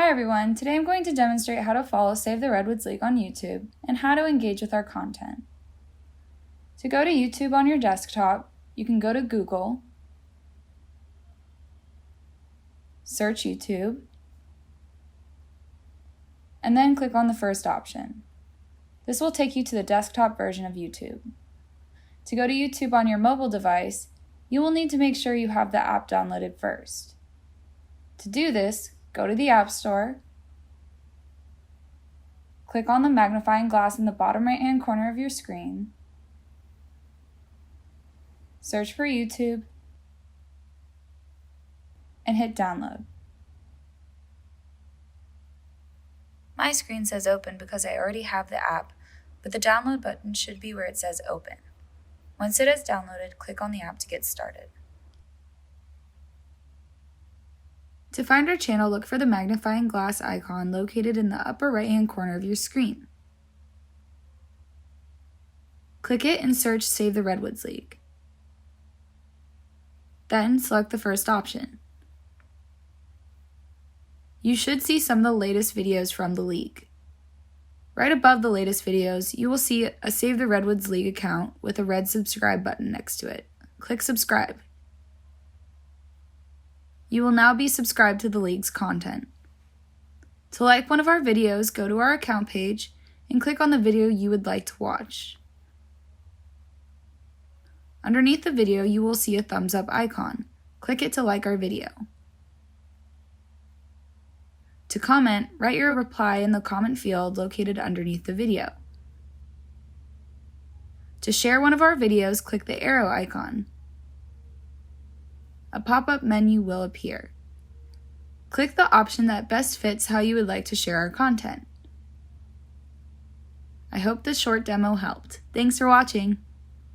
Hi everyone, today I'm going to demonstrate how to follow Save the Redwoods League on YouTube and how to engage with our content. To go to YouTube on your desktop, you can go to Google, search YouTube, and then click on the first option. This will take you to the desktop version of YouTube. To go to YouTube on your mobile device, you will need to make sure you have the app downloaded first. To do this, go to the App Store, click on the magnifying glass in the bottom right-hand corner of your screen, search for YouTube, and hit download. My screen says open because I already have the app, but the download button should be where it says open. Once it is downloaded, click on the app to get started. To find our channel, look for the magnifying glass icon located in the upper right-hand corner of your screen. Click it and search Save the Redwoods League. Then select the first option. You should see some of the latest videos from the league. Right above the latest videos, you will see a Save the Redwoods League account with a red subscribe button next to it. Click subscribe. You will now be subscribed to the league's content. To like one of our videos, go to our account page and click on the video you would like to watch. Underneath the video, you will see a thumbs up icon. Click it to like our video. To comment, write your reply in the comment field located underneath the video. To share one of our videos, click the arrow icon. A pop-up menu will appear. Click the option that best fits how you would like to share our content. I hope this short demo helped. Thanks for watching.